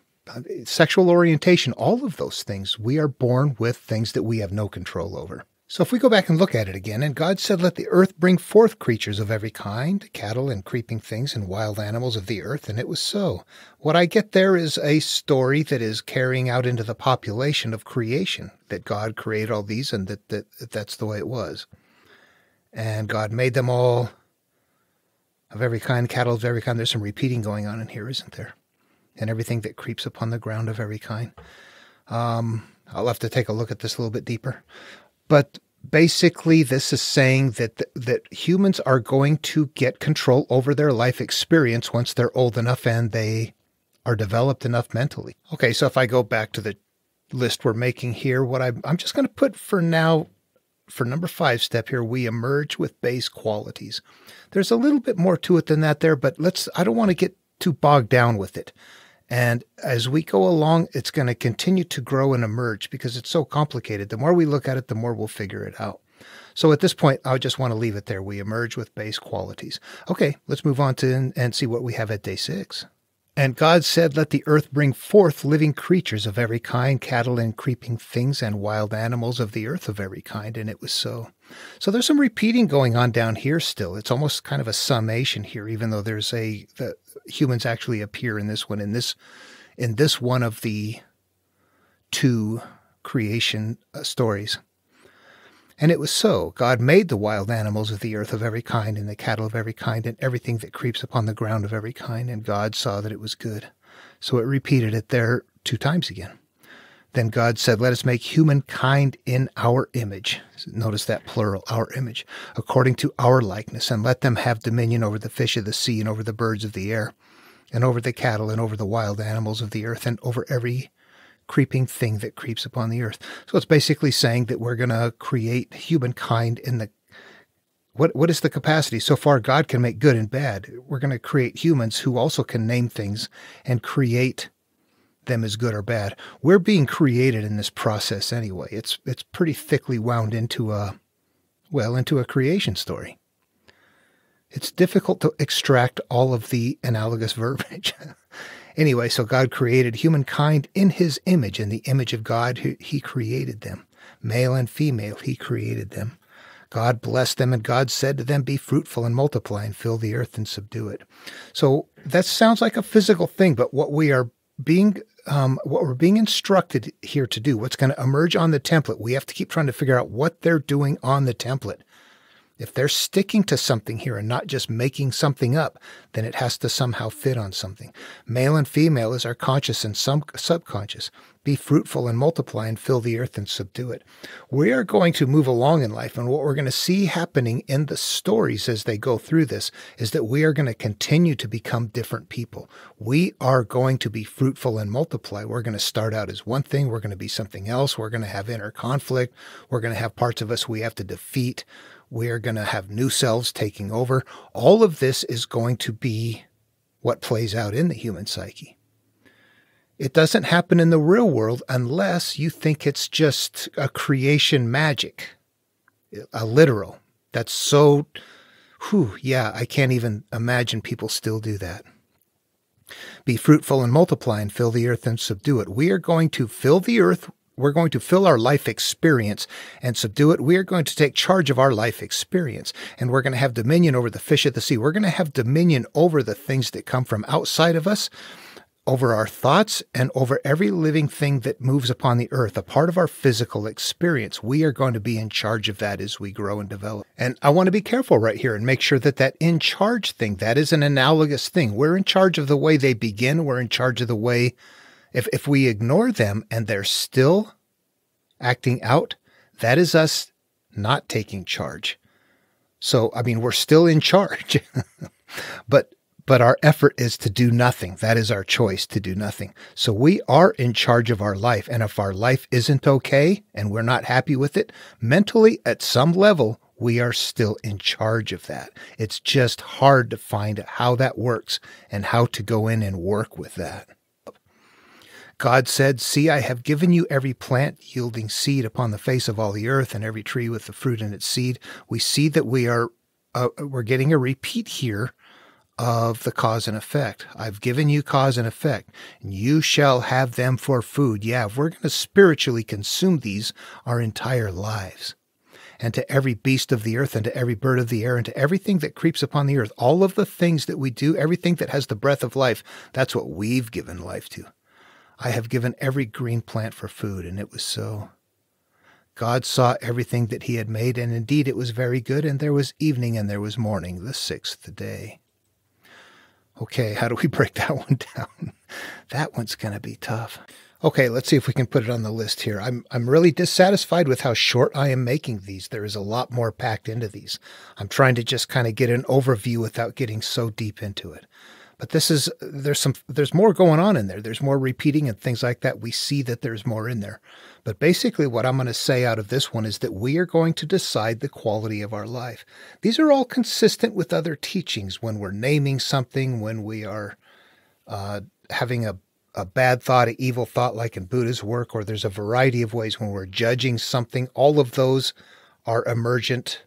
sexual orientation, all of those things. We are born with things that we have no control over. So if we go back and look at it again, and God said, let the earth bring forth creatures of every kind, cattle and creeping things and wild animals of the earth, and it was so. What I get there is a story that is carrying out into the population of creation, that God created all these and that's the way it was. And God made them all of every kind, cattle of every kind. There's some repeating going on in here, isn't there? And everything that creeps upon the ground of every kind. I'll have to take a look at this a little bit deeper. But basically, this is saying that humans are going to get control over their life experience once they're old enough and they are developed enough mentally. Okay, so if I go back to the list we're making here, what I'm just going to put for now, for number 5 step here, we emerge with base qualities. There's a little bit more to it than that there, but I don't want to get too bogged down with it. And as we go along, it's going to continue to grow and emerge because it's so complicated. The more we look at it, the more we'll figure it out. So at this point, I just want to leave it there. We emerge with base qualities. Okay, let's move on to and see what we have at day 6. And God said, let the earth bring forth living creatures of every kind, cattle and creeping things and wild animals of the earth of every kind. And it was so. So there's some repeating going on down here still. It's almost kind of a summation here, even though the humans actually appear in this one, in this one of the 2 creation stories. And it was so. God made the wild animals of the earth of every kind, and the cattle of every kind, and everything that creeps upon the ground of every kind. And God saw that it was good. So it repeated it there 2 times again. Then God said, let us make humankind in our image. Notice that plural, our image, according to our likeness, and let them have dominion over the fish of the sea, and over the birds of the air, and over the cattle, and over the wild animals of the earth, and over every creeping thing that creeps upon the earth. So it's basically saying that we're going to create humankind in the what is the capacity? So far, God can make good and bad. We're going to create humans who also can name things and create them as good or bad. We're being created in this process anyway. It's pretty thickly wound into a creation story. It's difficult to extract all of the analogous verbiage. Anyway, so God created humankind in his image. In the image of God, he created them. Male and female, he created them. God blessed them, and God said to them, be fruitful and multiply and fill the earth and subdue it. So that sounds like a physical thing, but what we're being instructed here to do, what's going to emerge on the template, we have to keep trying to figure out what they're doing on the template. If they're sticking to something here and not just making something up, then it has to somehow fit on something. Male and female is our conscious and subconscious. Be fruitful and multiply and fill the earth and subdue it. We are going to move along in life, and what we're going to see happening in the stories as they go through this is that we are going to continue to become different people. We are going to be fruitful and multiply. We're going to start out as one thing. We're going to be something else. We're going to have inner conflict. We're going to have parts of us we have to defeat. We're going to have new selves taking over. All of this is going to be what plays out in the human psyche. It doesn't happen in the real world unless you think it's just a creation magic, a literal. That's so, I can't even imagine people still do that. Be fruitful and multiply and fill the earth and subdue it. We are going to fill the earth. We're going to fill our life experience and subdue it. We are going to take charge of our life experience, and we're going to have dominion over the fish of the sea. We're going to have dominion over the things that come from outside of us, over our thoughts, and over every living thing that moves upon the earth, a part of our physical experience. We are going to be in charge of that as we grow and develop. And I want to be careful right here and make sure that in charge thing, that is an analogous thing. We're in charge of the way they begin. We're in charge of the way. If we ignore them and they're still acting out, that is us not taking charge. So, we're still in charge, but our effort is to do nothing. That is our choice, to do nothing. So we are in charge of our life. And if our life isn't okay and we're not happy with it, mentally at some level, we are still in charge of that. It's just hard to find how that works and how to go in and work with that. God said, see, I have given you every plant yielding seed upon the face of all the earth, and every tree with the fruit in its seed. We see that we're getting a repeat here of the cause and effect. I've given you cause and effect, and you shall have them for food. Yeah, if we're going to spiritually consume these our entire lives. and to every beast of the earth, and to every bird of the air, and to everything that creeps upon the earth. All of the things that we do, everything that has the breath of life, that's what we've given life to. I have given every green plant for food, and it was so. God saw everything that he had made, and indeed it was very good, and there was evening and there was morning, the sixth day. Okay, how do we break that one down? That one's going to be tough. Okay, let's see if we can put it on the list here. I'm really dissatisfied with how short I am making these. There is a lot more packed into these. I'm trying to just kind of get an overview without getting so deep into it. But there's more going on in there. There's more repeating and things like that. We see that there's more in there. But basically what I'm going to say out of this one is that we are going to decide the quality of our life. These are all consistent with other teachings when we're naming something, when we are having a bad thought, an evil thought like in Buddha's work, or there's a variety of ways when we're judging something. All of those are emergent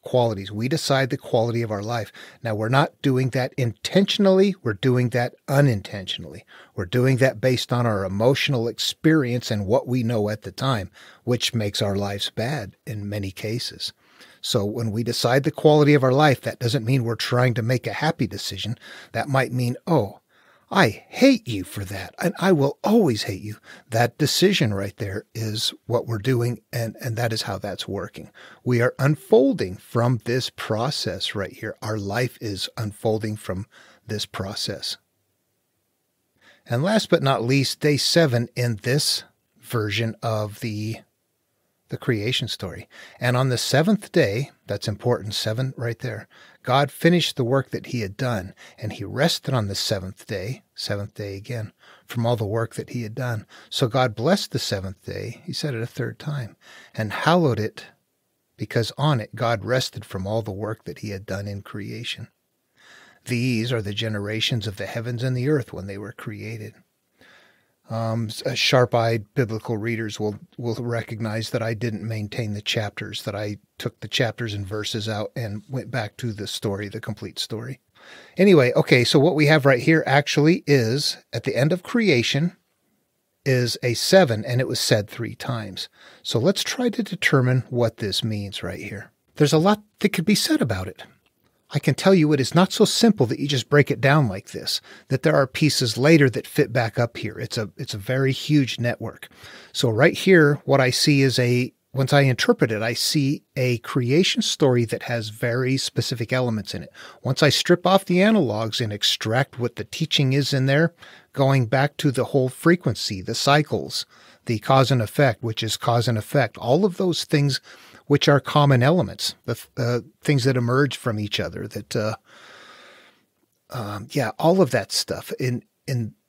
qualities. We decide the quality of our life. Now, we're not doing that intentionally. We're doing that unintentionally. We're doing that based on our emotional experience and what we know at the time, which makes our lives bad in many cases. So when we decide the quality of our life, that doesn't mean we're trying to make a happy decision. That might mean, oh, I hate you for that, and I will always hate you. That decision right there is what we're doing, and that is how that's working. We are unfolding from this process right here. Our life is unfolding from this process. And last but not least, day 7 in this version of the creation story. And on the 7th day, that's important, 7 right there, God finished the work that he had done, and he rested on the 7th day again, from all the work that he had done. So God blessed the 7th day, he said it a third time, and hallowed it, because on it God rested from all the work that he had done in creation. These are the generations of the heavens and the earth when they were created. Sharp-eyed biblical readers will recognize that I didn't maintain the chapters, that I took the chapters and verses out and went back to the story, the complete story. Anyway, okay, so what we have right here actually is, at the end of creation, is a 7, and it was said 3 times. So let's try to determine what this means right here. There's a lot that could be said about it. I can tell you it is not so simple that you just break it down like this, that there are pieces later that fit back up here. It's a very huge network. So right here, what I see is once I interpret it, I see a creation story that has very specific elements in it. Once I strip off the analogs and extract what the teaching is in there, going back to the whole frequency, the cycles, the cause and effect, which is cause and effect, all of those things which are common elements, the things that emerge from each other, that, all of that stuff. In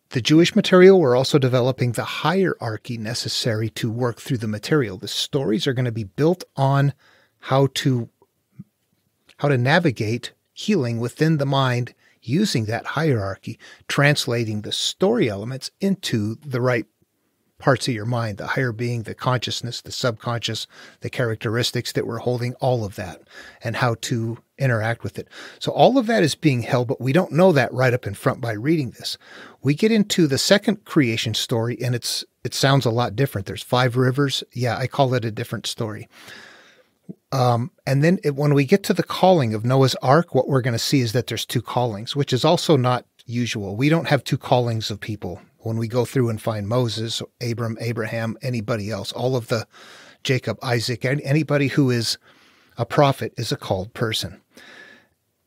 the Jewish material, we're also developing the hierarchy necessary to work through the material. The stories are going to be built on how to navigate healing within the mind using that hierarchy, translating the story elements into the right parts of your mind, the higher being, the consciousness, the subconscious, the characteristics that we're holding, all of that, and how to interact with it. So all of that is being held, but we don't know that right up in front by reading this. We get into the second creation story, and it sounds a lot different. There's 5 rivers. Yeah, I call it a different story. And then when we get to the calling of Noah's Ark, what we're going to see is that there's 2 callings, which is also not usual. We don't have 2 callings of people. When we go through and find Moses, Abraham, anybody else, all of the Jacob, Isaac, anybody who is a prophet is a called person.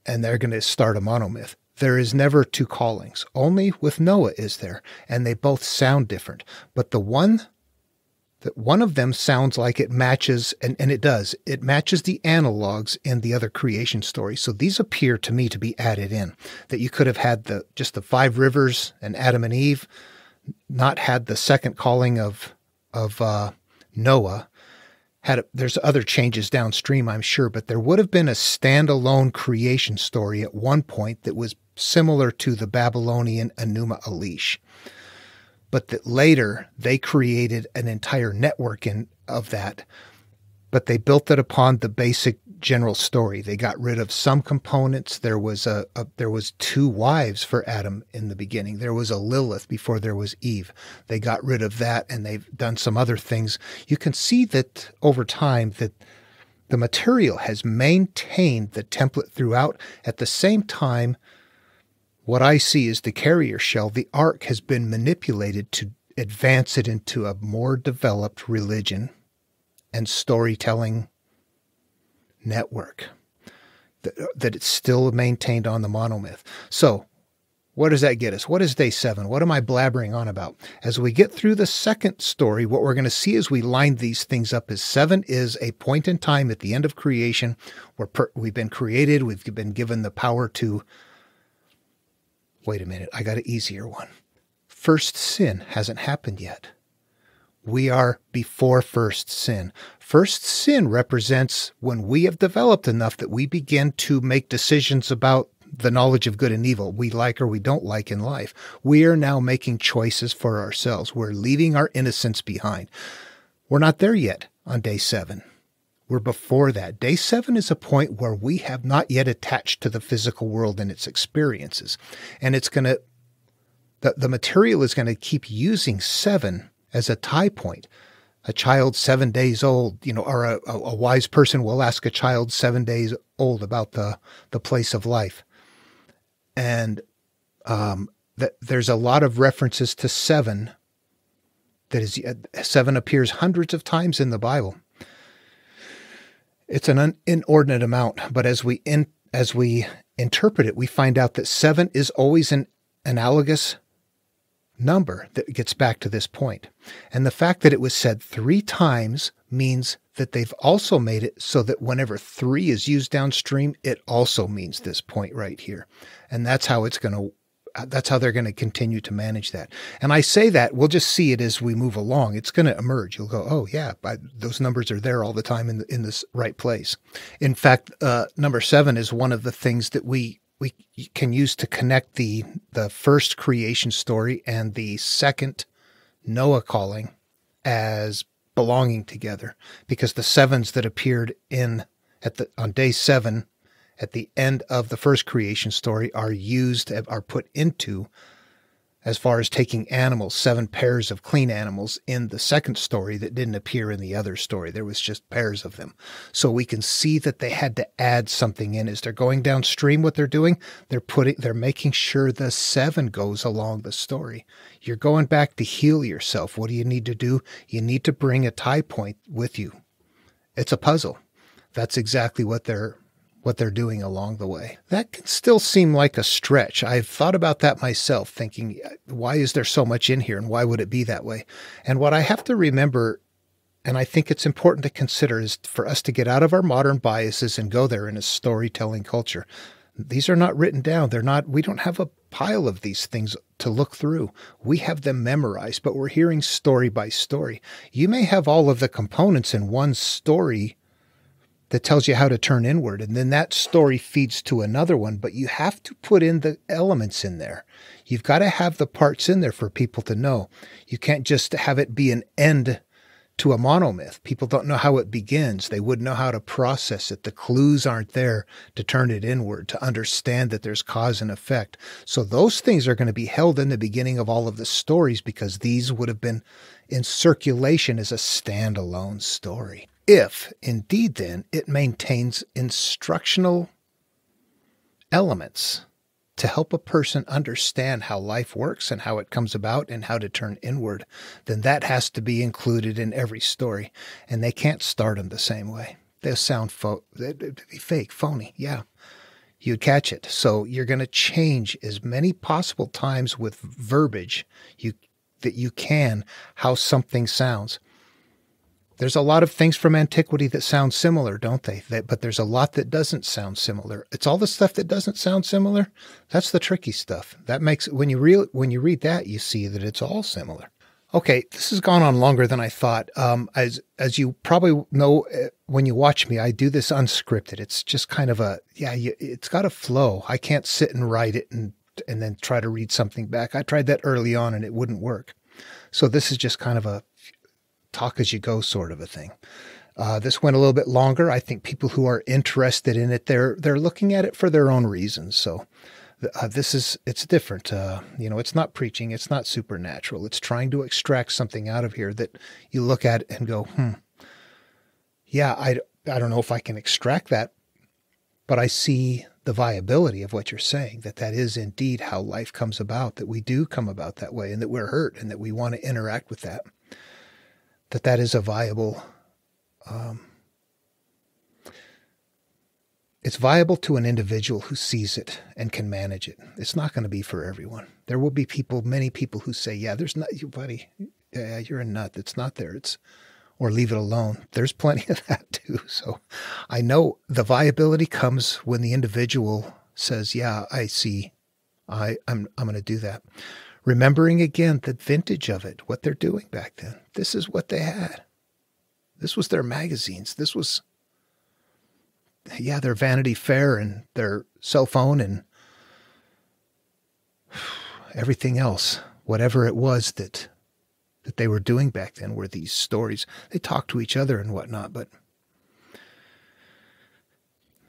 And they're going to start a monomyth. There is never 2 callings. Only with Noah is there. And they both sound different. But one of them sounds like it matches, and it does. It matches the analogs in the other creation story. So these appear to me to be added in. That you could have had just the 5 rivers and Adam and Eve, not had the second calling of Noah. There's other changes downstream, I'm sure, but there would have been a standalone creation story at one point that was similar to the Babylonian Enuma Elish. But that later they created an entire network of that, but they built it upon the basic general story. They got rid of some components. There was there was 2 wives for Adam in the beginning. There was a Lilith before there was Eve. They got rid of that, and they've done some other things. You can see that over time that The material has maintained the template throughout. At the same time, what I see is the carrier shell, the ark, has been manipulated to advance it into a more developed religion and storytelling network. That it's still maintained on the monomyth. So, what does that get us? What is day 7? What am I blabbering on about? As we get through the second story, what we're going to see as we line these things up is 7 is a point in time at the end of creation where we've been created, we've been given the power to... Wait a minute, I got an easier one. First sin hasn't happened yet. We are before first sin. First sin represents when we have developed enough that we begin to make decisions about the knowledge of good and evil we like or we don't like in life. We are now making choices for ourselves. We're leaving our innocence behind. We're not there yet on day 7. We're before that. Day 7 is a point where we have not yet attached to the physical world and its experiences. And it's going to, the material is going to keep using 7 as a tie point. A child 7 days old, or a wise person will ask a child 7 days old about the place of life. And there's a lot of references to 7. That is, 7 appears hundreds of times in the Bible. It's an inordinate amount, but as we interpret it, we find out that 7 is always an analogous number that gets back to this point. And the fact that it was said 3 times means that they've also made it so that whenever 3 is used downstream, it also means this point right here. And that's how they're going to continue to manage that. And I say that, we'll just see it as we move along. It's going to emerge. You'll go, oh yeah, those numbers are there all the time in this right place. In fact, number 7 is one of the things that we can use to connect the first creation story and the second Noah calling as belonging together, because the 7s that appeared on day 7 at the end of the first creation story are put into, as far as taking animals, 7 pairs of clean animals in the second story that didn't appear in the other story. There was just pairs of them. So we can see that they had to add something in. As they're going downstream, what they're doing, they're making sure the 7 goes along the story. You're going back to heal yourself. What do you need to do? You need to bring a tie point with you. It's a puzzle. That's exactly what they're doing along the way. That can still seem like a stretch. I've thought about that myself, thinking, why is there so much in here and why would it be that way? And what I have to remember, and I think it's important to consider, is for us to get out of our modern biases and go there in a storytelling culture. These are not written down. We don't have a pile of these things to look through. We have them memorized, but we're hearing story by story. You may have all of the components in one story that tells you how to turn inward, and then that story feeds to another one, but you have to put in the elements in there. You've got to have the parts in there for people to know. You can't just have it be an end to a monomyth. People don't know how it begins. They wouldn't know how to process it. The clues aren't there to turn it inward, to understand that there's cause and effect. So those things are going to be held in the beginning of all of the stories, because these would have been in circulation as a standalone story. If, indeed, then, it maintains instructional elements to help a person understand how life works and how it comes about and how to turn inward, then that has to be included in every story. And they can't start them the same way. They'll sound they'd be fake, phony, yeah. You'd catch it. So you're going to change as many possible times with verbiage that you can how something sounds. There's a lot of things from antiquity that sound similar, don't they? But there's a lot that doesn't sound similar. It's all the stuff that doesn't sound similar. That's the tricky stuff. That makes, when you read that, you see that it's all similar. Okay, this has gone on longer than I thought. As you probably know, when you watch me, I do this unscripted. It's just kind of it's got a flow. I can't sit and write it and then try to read something back. I tried that early on and it wouldn't work. So this is just kind of a talk as you go sort of a thing. This went a little bit longer. I think people who are interested in it, they're looking at it for their own reasons. So it's different. It's not preaching. It's not supernatural. It's trying to extract something out of here that you look at and go, yeah, I don't know if I can extract that, but I see the viability of what you're saying, that is indeed how life comes about, that we do come about that way, and that we're hurt, and that we want to interact with that, that is a viable, it's viable to an individual who sees it and can manage it. It's not going to be for everyone. There will be many people who say, yeah, there's not, buddy, yeah, you're a nut. It's not there. Or leave it alone. There's plenty of that too. So I know the viability comes when the individual says, yeah, I see. I'm going to do that. Remembering again the vintage of it, what they're doing back then. This is what they had. This was their magazines. This was, their Vanity Fair and their cell phone and everything else, whatever it was that they were doing back then, were these stories. They talked to each other and whatnot, but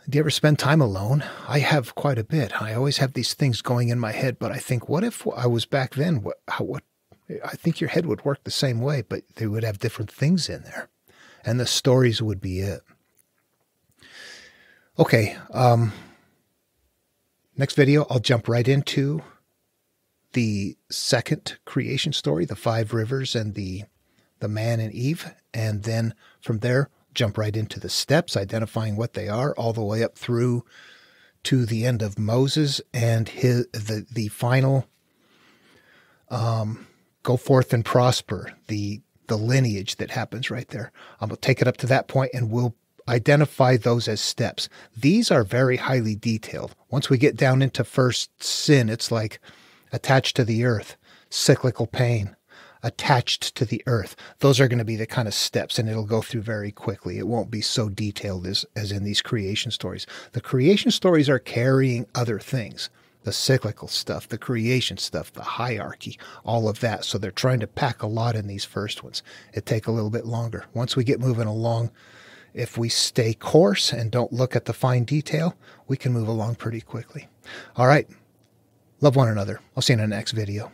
do you ever spend time alone? I have quite a bit. I always have these things going in my head, but I think, what if I was back then? I think your head would work the same way, but they would have different things in there, and the stories would be it. Okay, next video, I'll jump right into the second creation story, the 5 rivers and the man and Eve. And then from there, jump right into the steps, identifying what they are, all the way up through to the end of Moses and the final go forth and prosper, the lineage that happens right there. I'm going to take it up to that point and we'll identify those as steps. These are very highly detailed. Once we get down into first sin, it's like attached to the earth, cyclical pain, attached to the earth. Those are going to be the kind of steps, and it'll go through very quickly. It won't be so detailed as in these creation stories. The creation stories are carrying other things, the cyclical stuff, the creation stuff, the hierarchy, all of that. So they're trying to pack a lot in these first ones. It take a little bit longer. Once we get moving along, if we stay course and don't look at the fine detail, we can move along pretty quickly. All right. Love one another. I'll see you in the next video.